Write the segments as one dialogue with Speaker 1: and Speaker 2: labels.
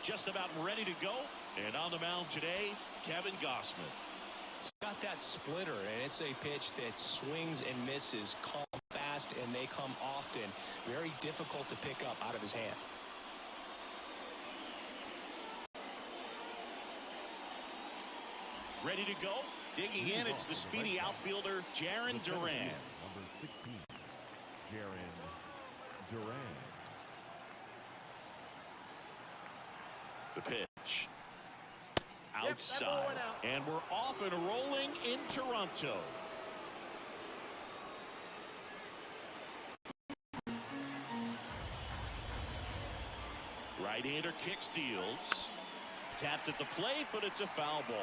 Speaker 1: just about ready to go. And on the mound today, Kevin Gossman.
Speaker 2: He's got that splitter, and it's a pitch that swings and misses, come fast, and they come often. Very difficult to pick up out of his hand.
Speaker 1: Ready to go? Digging in, it's the speedy outfielder, Jarren Duran.
Speaker 3: Number 16, Jarren Duran.
Speaker 1: The pitch. Outside. And we're off and rolling in Toronto. Right-hander kick steals. Tapped at the plate, but it's a foul ball.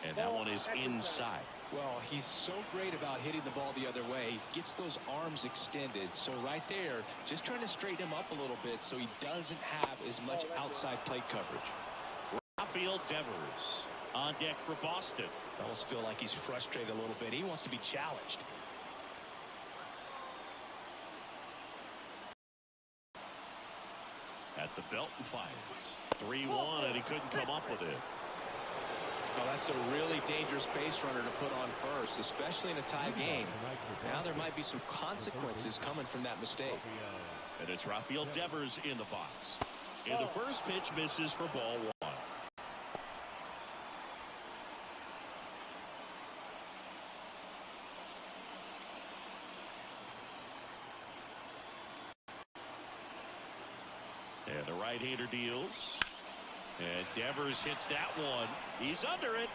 Speaker 1: And that one is inside.
Speaker 2: Well, he's so great about hitting the ball the other way. He gets those arms extended. So right there, just trying to straighten him up a little bit so he doesn't have as much outside plate coverage.
Speaker 1: Rafael Devers on deck for Boston.
Speaker 2: I almost feel like he's frustrated a little bit. He wants to be challenged.
Speaker 1: At the belt and fires. 3-1, and he couldn't come up with it.
Speaker 2: Well, that's a really dangerous base runner to put on first, especially in a tie game. Now there might be some consequences coming from that mistake.
Speaker 1: And it's Rafael Devers in the box. And the first pitch misses for ball 1. And the right-hander deals. And Devers hits that one. He's under it.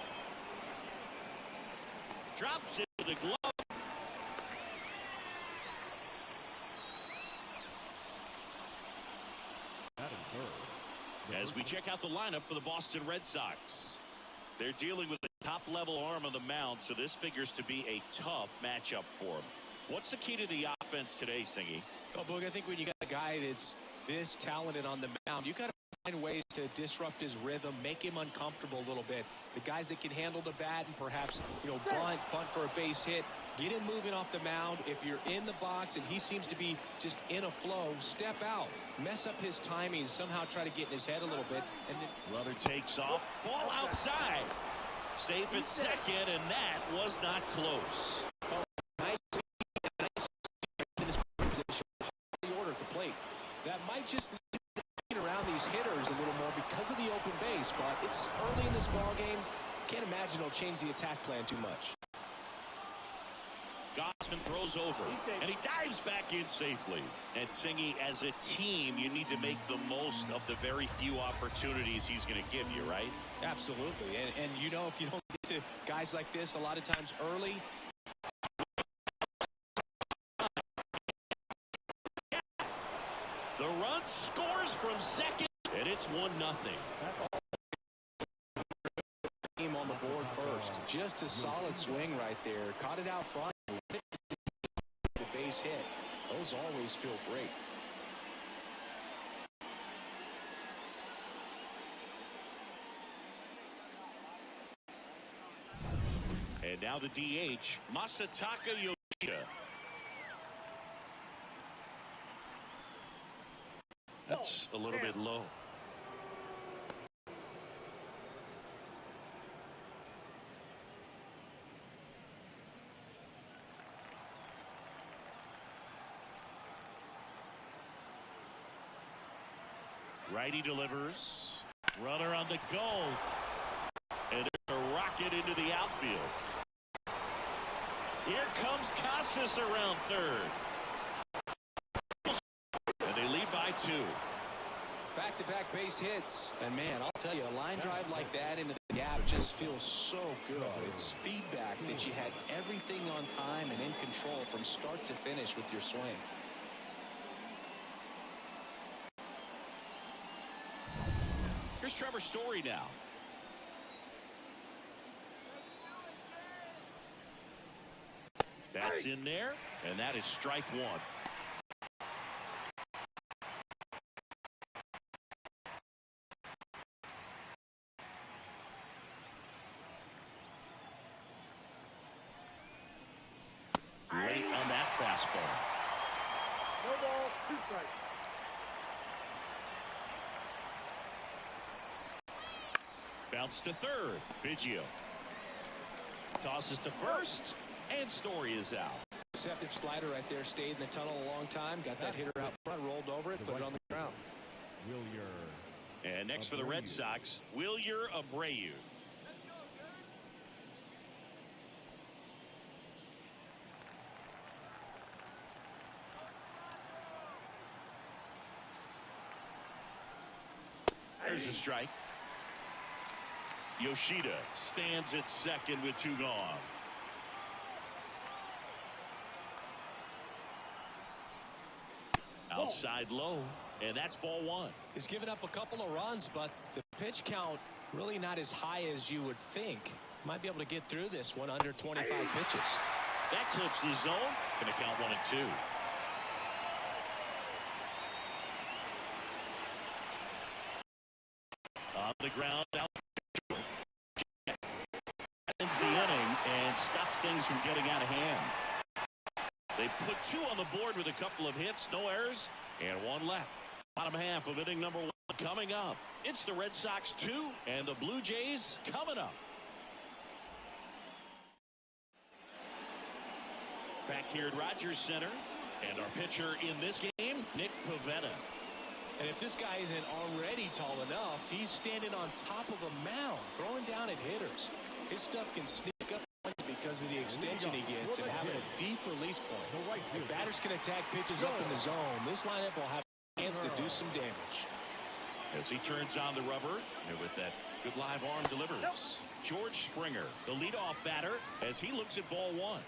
Speaker 1: Drops it to the glove. As we check out the lineup for the Boston Red Sox. They're dealing with a top-level arm on the mound, so this figures to be a tough matchup for them. What's the key to the offense today, Singy?
Speaker 2: Well, Boog, I think when you got a guy that's this talented on the mound, you got to find ways to disrupt his rhythm, make him uncomfortable a little bit. The guys that can handle the bat and perhaps, bunt for a base hit, get him moving off the mound. If you're in the box and he seems to be just in a flow, step out, mess up his timing, somehow try to get in his head a little bit. And then
Speaker 1: Runner takes off, ball outside. Safe at second, and that was not close.
Speaker 2: Oh, nice in his position. The order at the plate. That might just around these hitters a little more because of the open base, but it's early in this ball game. Can't imagine it'll change the attack plan too much.
Speaker 1: Gossman throws over, and he dives back in safely. And Singy, as a team, you need to make the most of the very few opportunities he's going to give you, right?
Speaker 2: Absolutely. And if you don't get to guys like this a lot of times early,
Speaker 1: the run scores from second, and it's 1-0.
Speaker 2: Team on the board first. Just a solid swing right there. Caught it out front. The base hit. Those always feel great.
Speaker 1: And now the DH, Masataka Yoshida. That's a little bit low. Righty delivers. Runner on the go. And it's a rocket into the outfield. Here comes Casas around third. And they lead by 2.
Speaker 2: Back-to-back base hits. And, man, I'll tell you, a line drive like that into the gap just feels so good. It's feedback that you had everything on time and in control from start to finish with your swing.
Speaker 1: Here's Trevor Story now. That's in there, and that is strike 1. fastball.
Speaker 4: No ball, 2 strikes.
Speaker 1: Bounce to third. Biggio tosses to first, and Story is out.
Speaker 2: Deceptive slider right there. Stayed in the tunnel a long time. Got that hitter out front, rolled over it, put it on the ground.
Speaker 1: And next for the Red Sox, Wilyer Abreu. There's a strike. Yoshida stands at second with 2 gone. Outside low, and that's ball 1.
Speaker 2: He's given up a couple of runs, but the pitch count really not as high as you would think. Might be able to get through this one under 25 pitches.
Speaker 1: That clips the zone. Going to count 1-2. On the ground, out ends the inning and stops things from getting out of hand. They put 2 on the board with a couple of hits, no errors, and 1 left. Bottom half of inning number 1 coming up. It's the Red Sox 2 and the Blue Jays coming up. Back here at Rogers Center, and our pitcher in this game, Nick Pivetta.
Speaker 2: And if this guy isn't already tall enough, he's standing on top of a mound, throwing down at hitters. His stuff can sneak up because of the extension he gets and having a deep release point. The batters can attack pitches up in the zone. This lineup will have a chance to do some damage.
Speaker 1: As he turns on the rubber, and with that good live arm delivers. George Springer, the leadoff batter, as he looks at ball 1.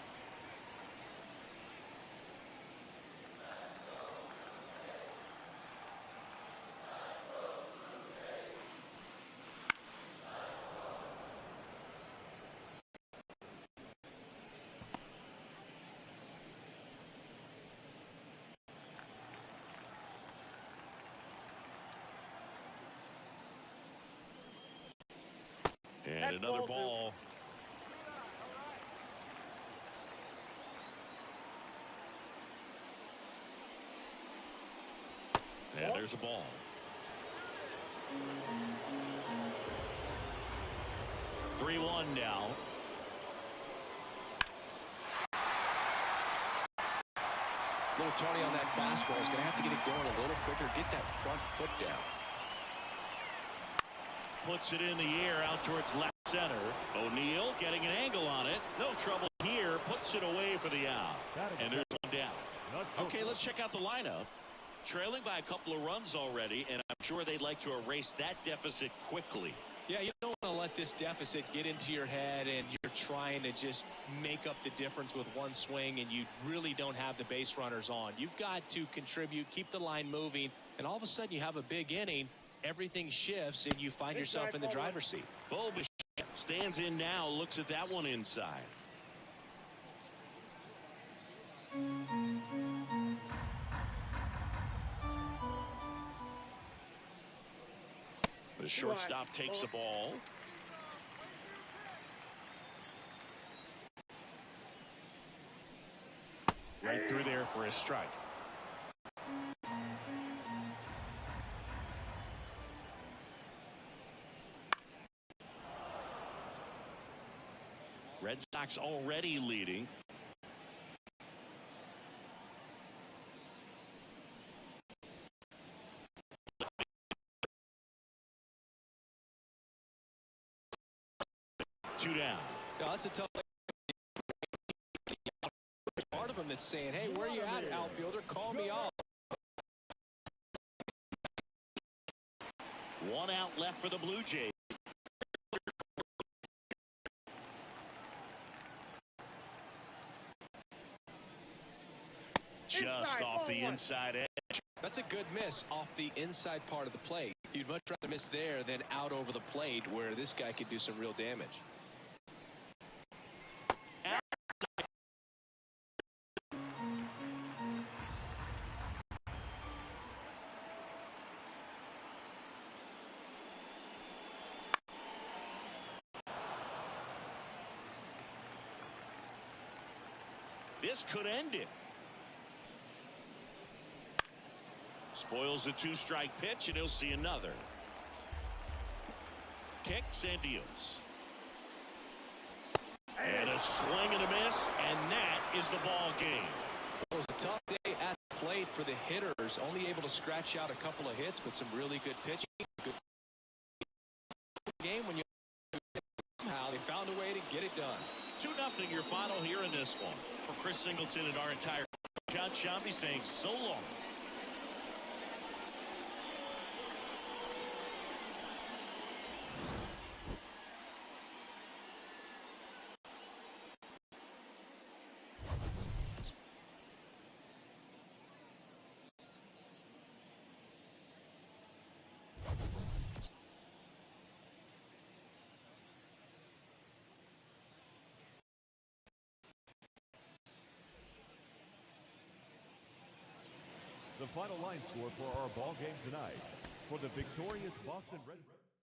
Speaker 1: And another ball. And there's a ball. Three 1 now.
Speaker 2: Little Tony on that fastball is going to have to get it going a little quicker. Get that front foot down.
Speaker 1: Puts it in the air out towards left center. O'Neill getting an angle on it. No trouble here. Puts it away for the out. And there's 1 down. Okay, let's check out the lineup. Trailing by a couple of runs already, and I'm sure they'd like to erase that deficit quickly.
Speaker 2: Yeah, you don't want to let this deficit get into your head and you're trying to just make up the difference with 1 swing and you really don't have the base runners on. You've got to contribute, keep the line moving, and all of a sudden you have a big inning. Everything shifts and you find yourself in the driver's seat.
Speaker 1: Bo Bichette stands in now, looks at that one inside. The shortstop takes the ball. Right through there for a strike. Red Sox already leading. Two down.
Speaker 2: Yeah, that's a tough. There's part of him that's saying, hey, where are you at, outfielder? Call me off.
Speaker 1: 1 out left for the Blue Jays. Just off the inside edge.
Speaker 2: That's a good miss off the inside part of the plate. You'd much rather miss there than out over the plate where this guy could do some real damage.
Speaker 1: This could end it. Spoils the two-strike pitch, and he'll see another. Kicks and deals. And a swing and a miss, and that is the ball game.
Speaker 2: It was a tough day at the plate for the hitters. Only able to scratch out a couple of hits, but some really good pitching. Good game when you somehow they found a way to get it done.
Speaker 1: 2-0 your final here in this one. For Chris Singleton and our entire John Shambi saying so long.
Speaker 3: The final line score for our ball game tonight. For the victorious Boston Red Sox.